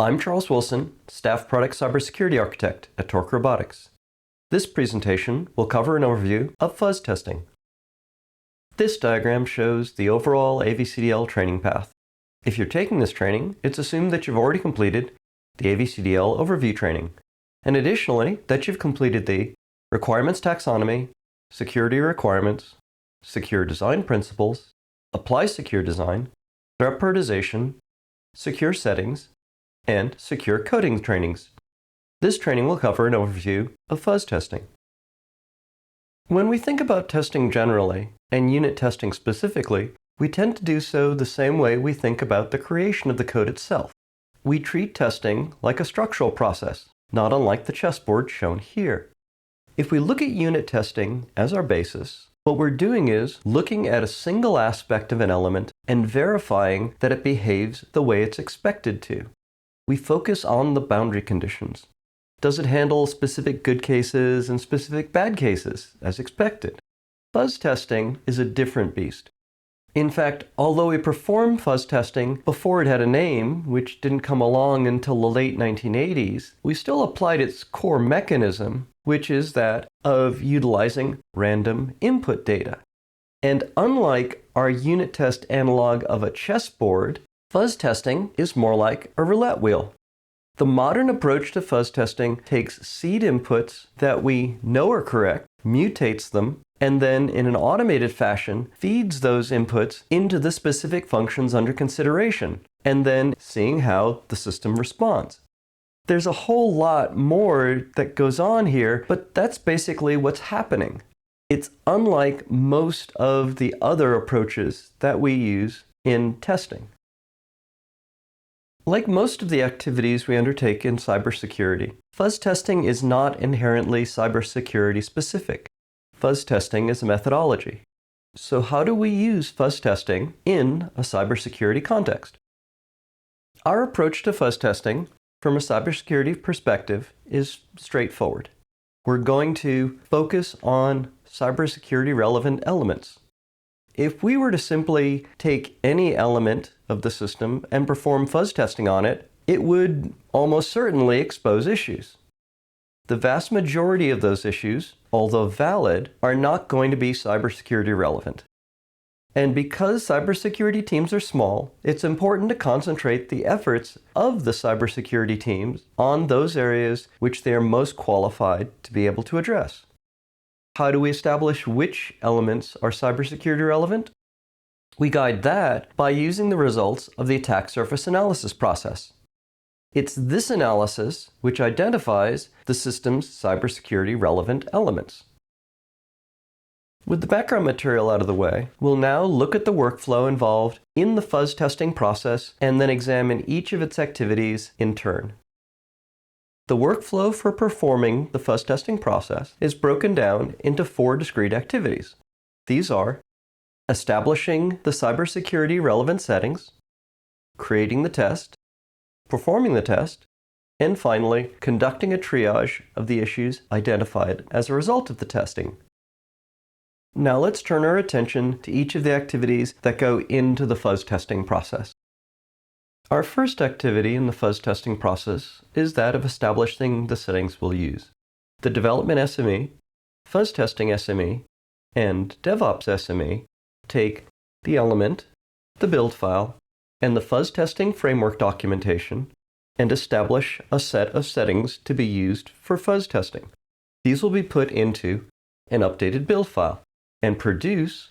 I'm Charles Wilson, Staff Product Cybersecurity Architect at Torque Robotics. This presentation will cover an overview of fuzz testing. This diagram shows the overall AVCDL training path. If you're taking this training, it's assumed that you've already completed the AVCDL overview training, and additionally, that you've completed the Requirements Taxonomy, Security Requirements, Secure Design Principles, Apply Secure Design, Prioritization, Secure Settings, and Secure Coding trainings. This training will cover an overview of fuzz testing. When we think about testing generally, and unit testing specifically, we tend to do so the same way we think about the creation of the code itself. We treat testing like a structural process, not unlike the chessboard shown here. If we look at unit testing as our basis, what we're doing is looking at a single aspect of an element and verifying that it behaves the way it's expected to. We focus on the boundary conditions. Does it handle specific good cases and specific bad cases, as expected? Fuzz testing is a different beast. In fact, although we performed fuzz testing before it had a name, which didn't come along until the late 1980s, we still applied its core mechanism, which is that of utilizing random input data. And unlike our unit test analog of a chessboard, fuzz testing is more like a roulette wheel. The modern approach to fuzz testing takes seed inputs that we know are correct, mutates them, and then in an automated fashion feeds those inputs into the specific functions under consideration, and then seeing how the system responds. There's a whole lot more that goes on here, but that's basically what's happening. It's unlike most of the other approaches that we use in testing. Like most of the activities we undertake in cybersecurity, fuzz testing is not inherently cybersecurity specific. Fuzz testing is a methodology. So how do we use fuzz testing in a cybersecurity context? Our approach to fuzz testing from a cybersecurity perspective is straightforward. We're going to focus on cybersecurity relevant elements. If we were to simply take any element of the system and perform fuzz testing on it, it would almost certainly expose issues. The vast majority of those issues, although valid, are not going to be cybersecurity relevant. And because cybersecurity teams are small, it's important to concentrate the efforts of the cybersecurity teams on those areas which they are most qualified to be able to address. How do we establish which elements are cybersecurity relevant? We guide that by using the results of the attack surface analysis process. It's this analysis which identifies the system's cybersecurity relevant elements. With the background material out of the way, we'll now look at the workflow involved in the fuzz testing process and then examine each of its activities in turn. The workflow for performing the fuzz testing process is broken down into 4 discrete activities. These are establishing the cybersecurity relevant settings, creating the test, performing the test, and finally, conducting a triage of the issues identified as a result of the testing. Now let's turn our attention to each of the activities that go into the fuzz testing process. Our first activity in the fuzz testing process is that of establishing the settings we'll use. The development SME, fuzz testing SME, and DevOps SME take the element, the build file, and the fuzz testing framework documentation and establish a set of settings to be used for fuzz testing. These will be put into an updated build file and produce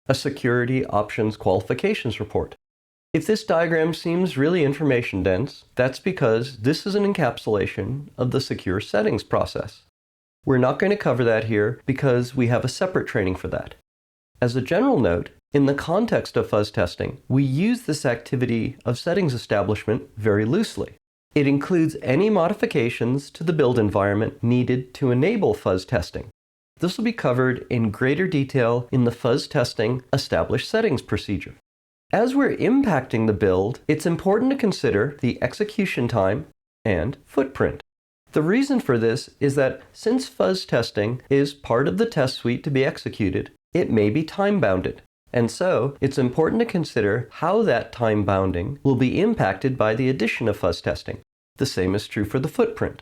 a security options qualifications report. If this diagram seems really information dense, that's because this is an encapsulation of the secure settings process. We're not going to cover that here because we have a separate training for that. As a general note, in the context of fuzz testing, we use this activity of settings establishment very loosely. It includes any modifications to the build environment needed to enable fuzz testing. This will be covered in greater detail in the fuzz testing establish settings procedure. As we're impacting the build, it's important to consider the execution time and footprint. The reason for this is that since fuzz testing is part of the test suite to be executed, it may be time-bounded. And so, it's important to consider how that time bounding will be impacted by the addition of fuzz testing. The same is true for the footprint.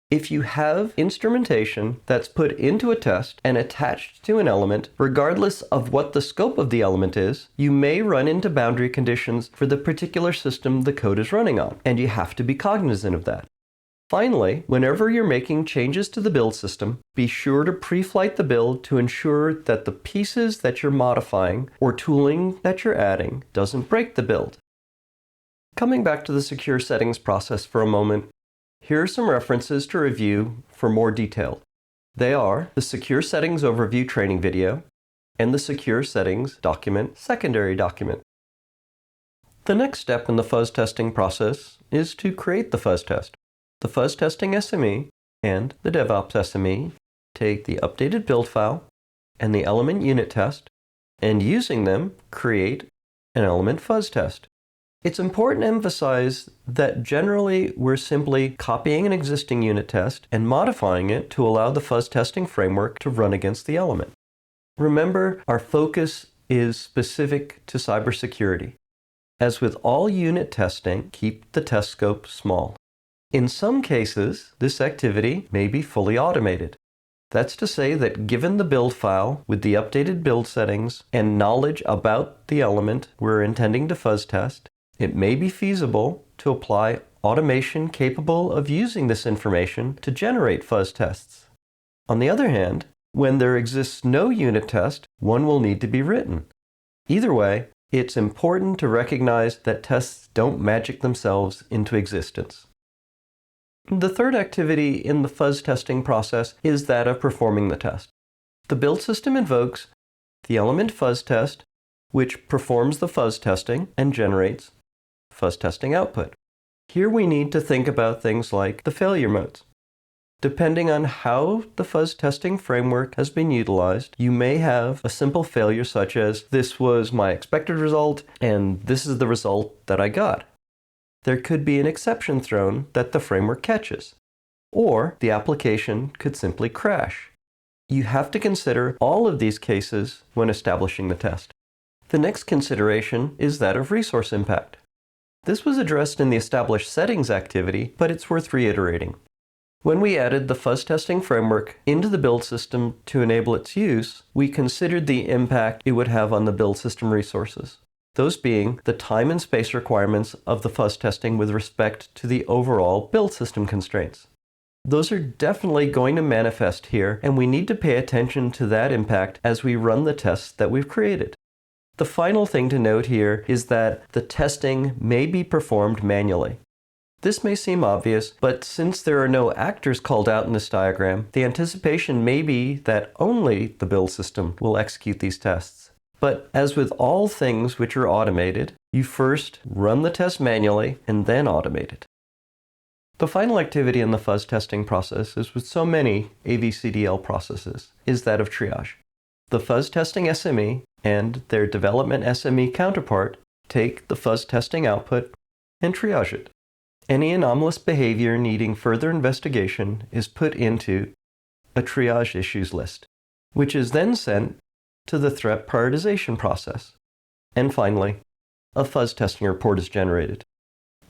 If you have instrumentation that's put into a test and attached to an element, regardless of what the scope of the element is, you may run into boundary conditions for the particular system the code is running on, and you have to be cognizant of that. Finally, whenever you're making changes to the build system, be sure to pre-flight the build to ensure that the pieces that you're modifying or tooling that you're adding doesn't break the build. Coming back to the secure settings process for a moment, here are some references to review for more detail. They are the Secure Settings Overview training video and the Secure Settings document secondary document. The next step in the fuzz testing process is to create the fuzz test. The fuzz testing SME and the DevOps SME take the updated build file and the element unit test, and using them, create an element fuzz test. It's important to emphasize that generally we're simply copying an existing unit test and modifying it to allow the fuzz testing framework to run against the element. Remember, our focus is specific to cybersecurity. As with all unit testing, keep the test scope small. In some cases, this activity may be fully automated. That's to say that given the build file with the updated build settings and knowledge about the element we're intending to fuzz test, it may be feasible to apply automation capable of using this information to generate fuzz tests. On the other hand, when there exists no unit test, one will need to be written. Either way, it's important to recognize that tests don't magic themselves into existence. The third activity in the fuzz testing process is that of performing the test. The build system invokes the element fuzz test, which performs the fuzz testing and generates fuzz testing output. Here we need to think about things like the failure modes. Depending on how the fuzz testing framework has been utilized, you may have a simple failure such as, this was my expected result, and this is the result that I got. There could be an exception thrown that the framework catches, or the application could simply crash. You have to consider all of these cases when establishing the test. The next consideration is that of resource impact. This was addressed in the established settings activity, but it's worth reiterating. When we added the fuzz testing framework into the build system to enable its use, we considered the impact it would have on the build system resources. Those being the time and space requirements of the fuzz testing with respect to the overall build system constraints. Those are definitely going to manifest here, and we need to pay attention to that impact as we run the tests that we've created. The final thing to note here is that the testing may be performed manually. This may seem obvious, but since there are no actors called out in this diagram, the anticipation may be that only the build system will execute these tests. But as with all things which are automated, you first run the test manually and then automate it. The final activity in the fuzz testing process, as with so many AVCDL processes, is that of triage. The fuzz testing SME and their development SME counterpart take the fuzz testing output and triage it. Any anomalous behavior needing further investigation is put into a triage issues list, which is then sent to the threat prioritization process. And finally, a fuzz testing report is generated.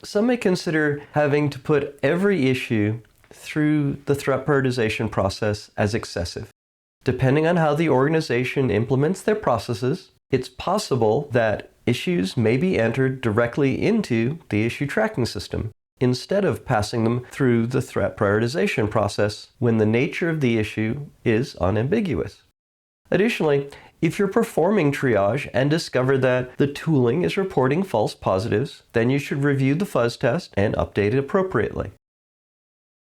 Some may consider having to put every issue through the threat prioritization process as excessive. Depending on how the organization implements their processes, it's possible that issues may be entered directly into the issue tracking system, instead of passing them through the threat prioritization process when the nature of the issue is unambiguous. Additionally, if you're performing triage and discover that the tooling is reporting false positives, then you should review the fuzz test and update it appropriately.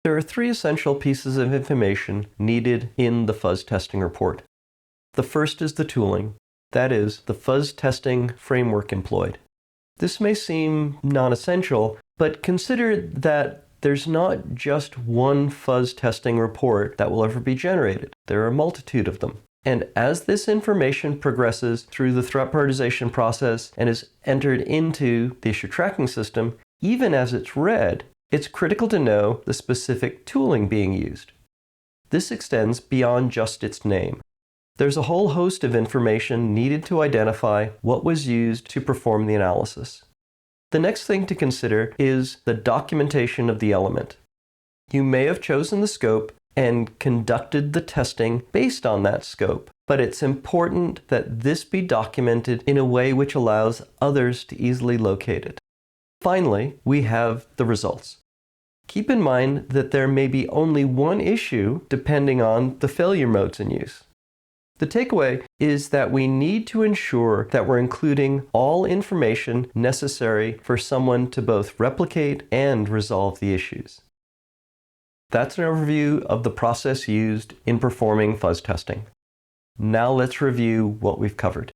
There are three essential pieces of information needed in the fuzz testing report. The first is the tooling, that is, the fuzz testing framework employed. This may seem non-essential, but consider that there's not just one fuzz testing report that will ever be generated. There are a multitude of them. And as this information progresses through the threat prioritization process and is entered into the issue tracking system, even as it's read, it's critical to know the specific tooling being used. This extends beyond just its name. There's a whole host of information needed to identify what was used to perform the analysis. The next thing to consider is the documentation of the element. You may have chosen the scope and conducted the testing based on that scope, but it's important that this be documented in a way which allows others to easily locate it. Finally, we have the results. Keep in mind that there may be only one issue depending on the failure modes in use. The takeaway is that we need to ensure that we're including all information necessary for someone to both replicate and resolve the issues. That's an overview of the process used in performing fuzz testing. Now let's review what we've covered.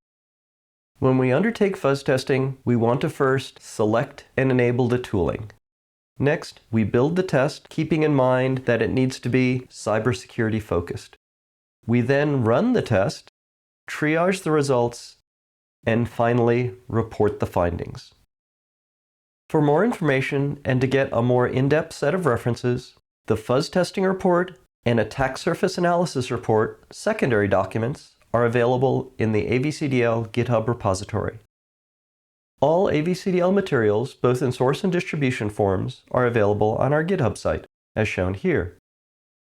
When we undertake fuzz testing, we want to first select and enable the tooling. Next, we build the test, keeping in mind that it needs to be cybersecurity focused. We then run the test, triage the results, and finally report the findings. For more information and to get a more in-depth set of references, the Fuzz Testing Report and Attack Surface Analysis Report secondary documents are available in the AVCDL GitHub repository. All AVCDL materials, both in source and distribution forms, are available on our GitHub site, as shown here.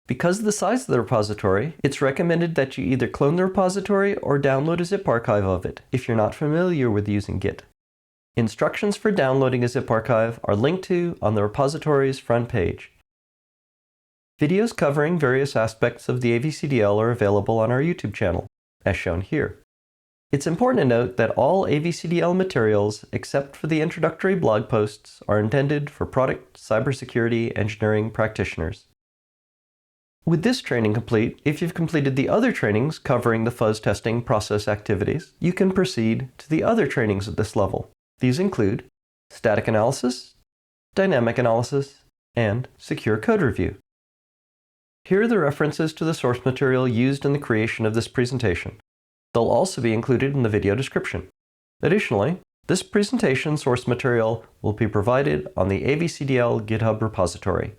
Because of the size of the repository, it's recommended that you either clone the repository or download a zip archive of it if you're not familiar with using Git. Instructions for downloading a zip archive are linked to on the repository's front page. Videos covering various aspects of the AVCDL are available on our YouTube channel, as shown here. It's important to note that all AVCDL materials, except for the introductory blog posts, are intended for product cybersecurity engineering practitioners. With this training complete, if you've completed the other trainings covering the fuzz testing process activities, you can proceed to the other trainings at this level. These include static analysis, dynamic analysis, and secure code review. Here are the references to the source material used in the creation of this presentation. They'll also be included in the video description. Additionally, this presentation source material will be provided on the AVCDL GitHub repository.